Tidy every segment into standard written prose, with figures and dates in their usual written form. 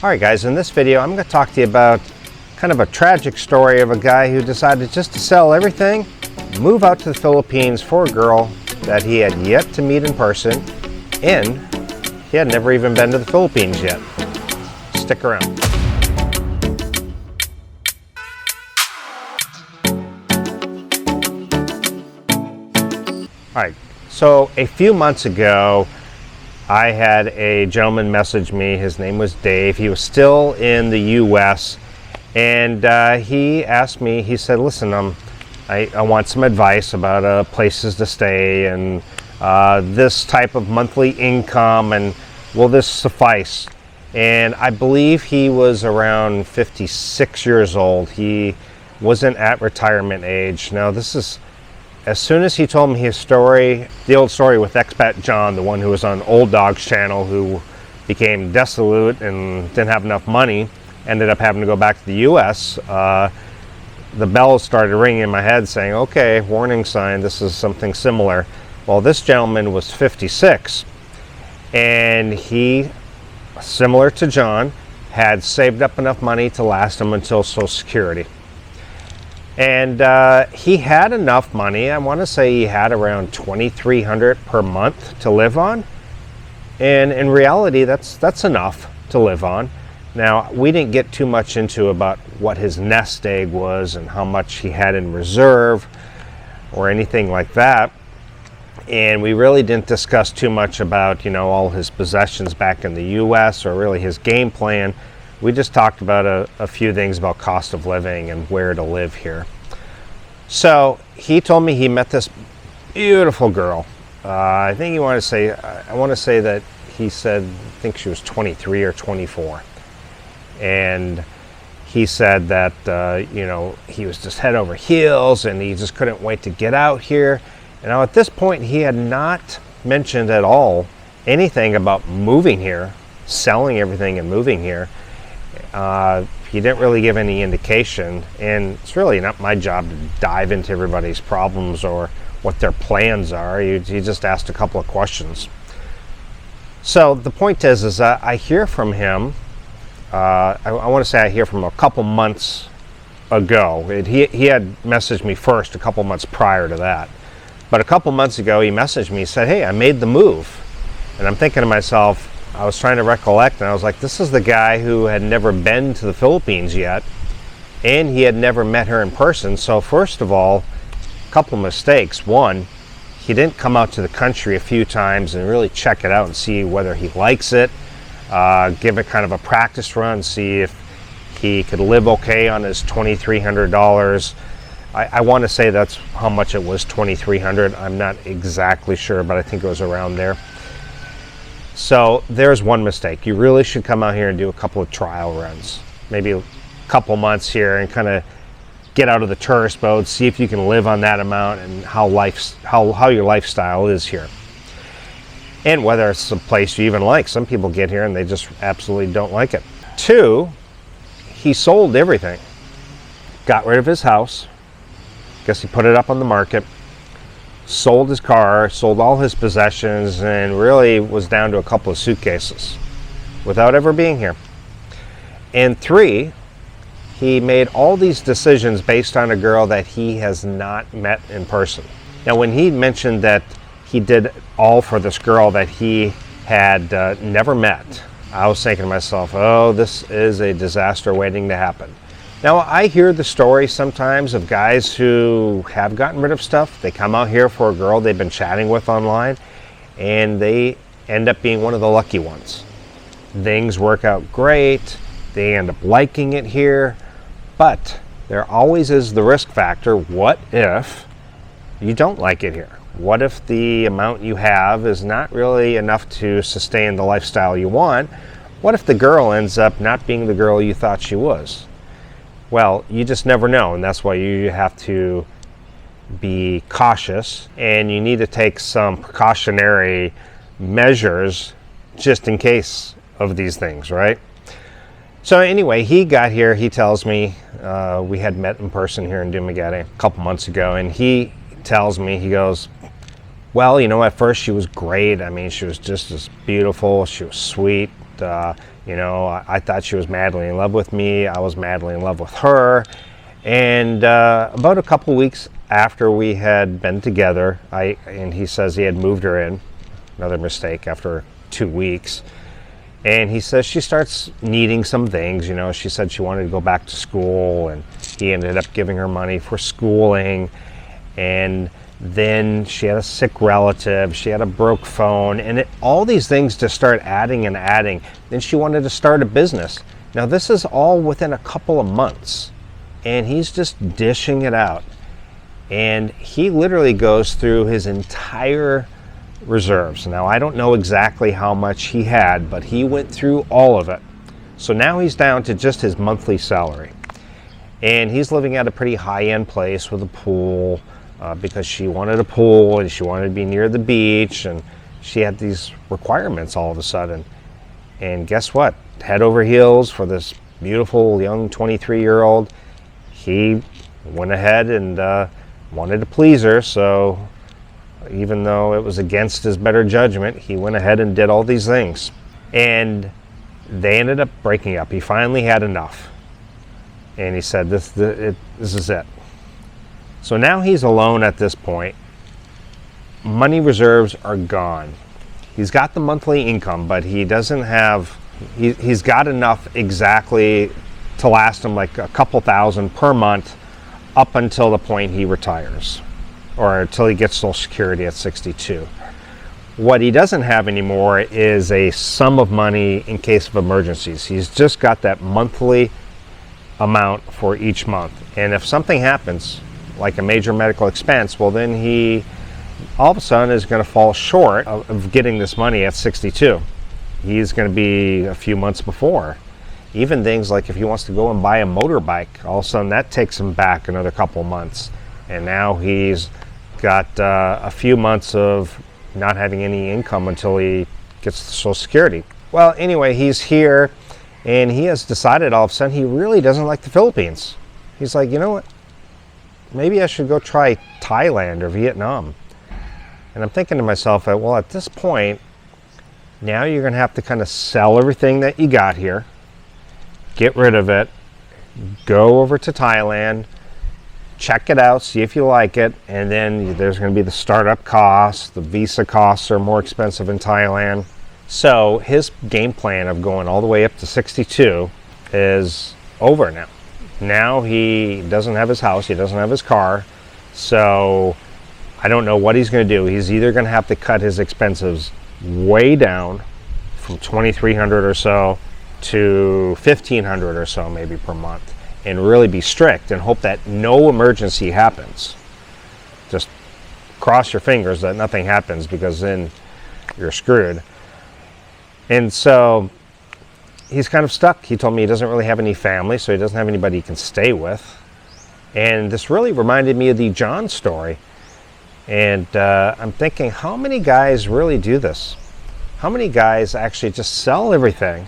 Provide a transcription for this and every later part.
Alright guys, in this video I'm going to talk to you about kind of a tragic story of a guy who decided just to sell everything, move out to the Philippines for a girl that he had yet to meet in person, and he had never even been to the Philippines yet. Stick around. Alright, so a few months ago I had a gentleman message me. His name was Dave. He was still in the US, and he asked me, he said, listen, I want some advice about places to stay and this type of monthly income, and will this suffice? And I believe he was around 56 years old. He wasn't at retirement age. Now this is, as soon as he told me his story, the old story with expat John, the one who was on Old Dog's channel, who became dissolute and didn't have enough money, ended up having to go back to the US, the bells started ringing in my head saying, okay, warning sign, this is something similar. Well, this gentleman was 56, and he, similar to John, had saved up enough money to last him until Social Security. And he had enough money. I want to say he had around $2,300 per month to live on, and in reality that's enough to live on. Now, we didn't get too much into about what his nest egg was and how much he had in reserve or anything like that, and we really didn't discuss too much about, you know, all his possessions back in the US or really his game plan. We just talked about a few things about cost of living and where to live here. So he told me he met this beautiful girl. I think I want to say that he said, I think she was 23 or 24. And he said that, you know, he was just head over heels and he just couldn't wait to get out here. And now at this point, he had not mentioned at all anything about moving here, selling everything and moving here. He didn't really give any indication, and it's really not my job to dive into everybody's problems or what their plans are. He just asked a couple of questions. So the point is I hear from him, I want to say I hear from him a couple months ago. He had messaged me first a couple months prior to that. But a couple months ago he messaged me, he said, hey, I made the move. And I'm thinking to myself, I was trying to recollect, and I was like, this is the guy who had never been to the Philippines yet, and he had never met her in person. So first of all, a couple mistakes. One, he didn't come out to the country a few times and really check it out and see whether he likes it, give it kind of a practice run, see if he could live okay on his $2,300. I want to say that's how much it was, $2,300. I'm not exactly sure, but I think it was around there. So there's one mistake. You really should come out here and do a couple of trial runs, maybe a couple months here, and kind of get out of the tourist mode, see if you can live on that amount and how your lifestyle is here, and whether it's a place you even like. Some people get here and they just absolutely don't like it. Two, he sold everything, got rid of his house. Guess he put it up on the market, sold his car, sold all his possessions, and really was down to a couple of suitcases without ever being here. And three, he made all these decisions based on a girl that he has not met in person. Now, when he mentioned that he did all for this girl that he had never met, I was thinking to myself, oh, this is a disaster waiting to happen. Now, I hear the story sometimes of guys who have gotten rid of stuff. They come out here for a girl they've been chatting with online, and they end up being one of the lucky ones. Things work out great. They end up liking it here. But there always is the risk factor. What if you don't like it here? What if the amount you have is not really enough to sustain the lifestyle you want? What if the girl ends up not being the girl you thought she was? Well, you just never know, and that's why you have to be cautious, and you need to take some precautionary measures just in case of these things, right? So anyway, he got here. He tells me, we had met in person here in Dumaguete a couple months ago, and he tells me, he goes, well, you know, at first she was great. I mean, she was just as beautiful. She was sweet. You know, I thought she was madly in love with me. I was madly in love with her. And about a couple weeks after we had been together, and he says he had moved her in. Another mistake after 2 weeks. And he says she starts needing some things. You know, she said she wanted to go back to school, and he ended up giving her money for schooling. And then she had a sick relative, she had a broke phone, and all these things just start adding and adding. Then she wanted to start a business. Now this is all within a couple of months, and he's just dishing it out. And he literally goes through his entire reserves. Now I don't know exactly how much he had, but he went through all of it. So now he's down to just his monthly salary. And he's living at a pretty high-end place with a pool, because she wanted a pool and she wanted to be near the beach, and she had these requirements all of a sudden. And guess what? Head over heels for this beautiful young 23-year-old. He went ahead and wanted to please her, so even though it was against his better judgment, he went ahead and did all these things. And they ended up breaking up. He finally had enough. And he said, this is it. So now he's alone at this point. Money reserves are gone. He's got the monthly income, but he doesn't have, he's got enough exactly to last him like a couple thousand per month up until the point he retires, or until he gets Social Security at 62. What he doesn't have anymore is a sum of money in case of emergencies. He's just got that monthly amount for each month. And if something happens, like a major medical expense, well then he all of a sudden is going to fall short of getting this money at 62. He's going to be a few months before. Even things like if he wants to go and buy a motorbike, all of a sudden that takes him back another couple months. And now he's got a few months of not having any income until he gets Social Security. Well, anyway, he's here, and he has decided all of a sudden he really doesn't like the Philippines. He's like, you know what? Maybe I should go try Thailand or Vietnam. And I'm thinking to myself, well, at this point, now you're going to have to kind of sell everything that you got here, get rid of it, go over to Thailand, check it out, see if you like it, and then there's going to be the startup costs. The visa costs are more expensive in Thailand. So his game plan of going all the way up to 62 is over now. Now he doesn't have his house, he doesn't have his car, so I don't know what he's going to do. He's either going to have to cut his expenses way down from $2,300 or so to $1,500 or so maybe per month, and really be strict and hope that no emergency happens. Just cross your fingers that nothing happens, because then you're screwed. And so he's kind of stuck. He told me he doesn't really have any family, so he doesn't have anybody he can stay with. And this really reminded me of the John story. And I'm thinking, how many guys really do this? How many guys actually just sell everything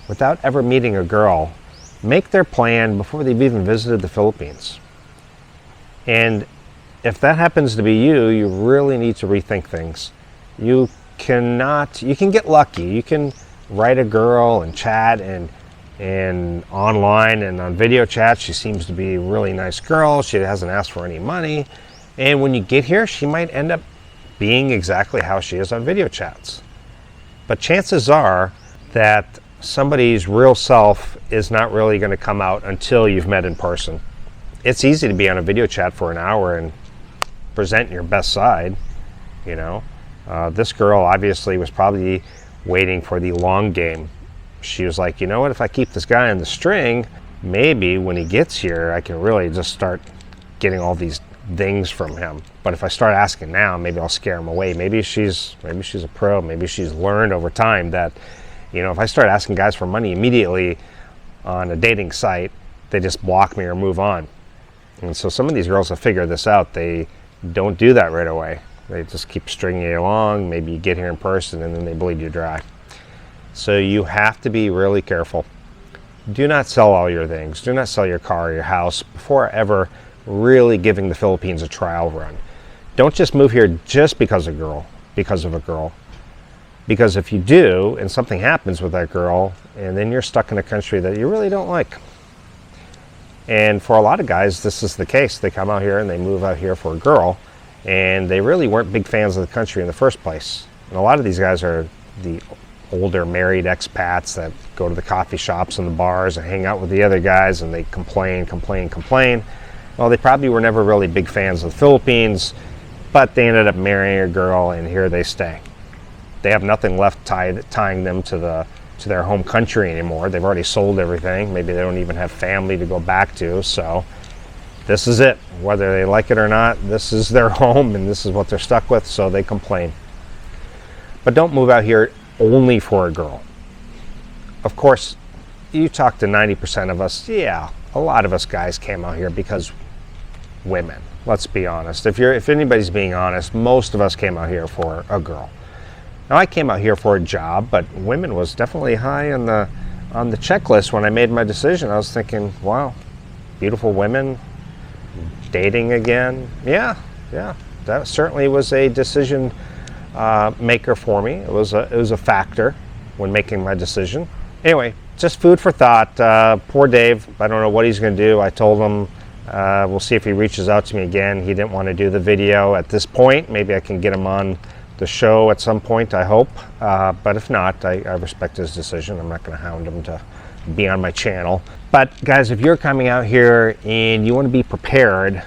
without ever meeting a girl, make their plan before they've even visited the Philippines? And if that happens to be you, you really need to rethink things. You can get lucky. You can write a girl and chat and online and on video chat. She seems to be a really nice girl. She hasn't asked for any money. And when you get here, she might end up being exactly how she is on video chats. But chances are that somebody's real self is not really going to come out until you've met in person. It's easy to be on a video chat for an hour and present your best side, you know. This girl obviously was probably waiting for the long game. She was like, you know what, if I keep this guy on the string, maybe when he gets here, I can really just start getting all these things from him. But if I start asking now, maybe I'll scare him away. Maybe she's a pro. Maybe she's learned over time that, you know, if I start asking guys for money immediately on a dating site, they just block me or move on. And so some of these girls have figured this out. They don't do that right away. They just keep stringing you along. Maybe you get here in person and then they bleed you dry. So you have to be really careful. Do not sell all your things. Do not sell your car or your house before ever really giving the Philippines a trial run. Don't just move here just because of a girl. Because if you do, and something happens with that girl, and then you're stuck in a country that you really don't like. And for a lot of guys, this is the case. They come out here and they move out here for a girl, and they really weren't big fans of the country in the first place. And a lot of these guys are the older married expats that go to the coffee shops and the bars and hang out with the other guys, and they complain. Well, they probably were never really big fans of the Philippines, but they ended up marrying a girl, and here they stay. They have nothing left tying them to their home country anymore. They've already sold everything. Maybe they don't even have family to go back to. So this is it. Whether they like it or not, this is their home, and this is what they're stuck with, so they complain. But don't move out here only for a girl. Of course, you talk to 90% of us, yeah, a lot of us guys came out here because women. Let's be honest. If anybody's being honest, most of us came out here for a girl. Now, I came out here for a job, but women was definitely high on the checklist when I made my decision. I was thinking, wow, beautiful women, dating again. Yeah, that certainly was a decision maker for me. It was a factor when making my decision. Anyway, just food for thought. Poor Dave. I don't know what he's going to do. I told him we'll see if he reaches out to me again. He didn't want to do the video at this point. Maybe I can get him on the show at some point, I hope. But if not, I respect his decision. I'm not going to hound him to be on my channel. But guys, if you're coming out here and you want to be prepared,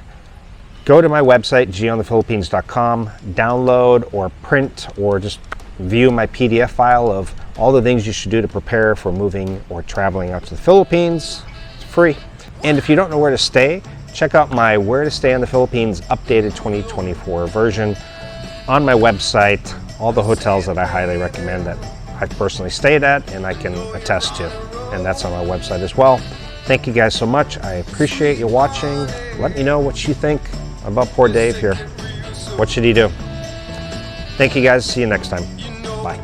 go to my website, gonthephilippines.com, download or print or just view my PDF file of all the things you should do to prepare for moving or traveling out to the Philippines. It's free. And if you don't know where to stay, check out my Where to Stay in the Philippines updated 2024 version on my website. All the hotels that I highly recommend that I've personally stayed at and I can attest to. And that's on my website as well. Thank you guys so much. I appreciate you watching. Let me know what you think about poor Dave here. What should he do? Thank you guys. See you next time. Bye.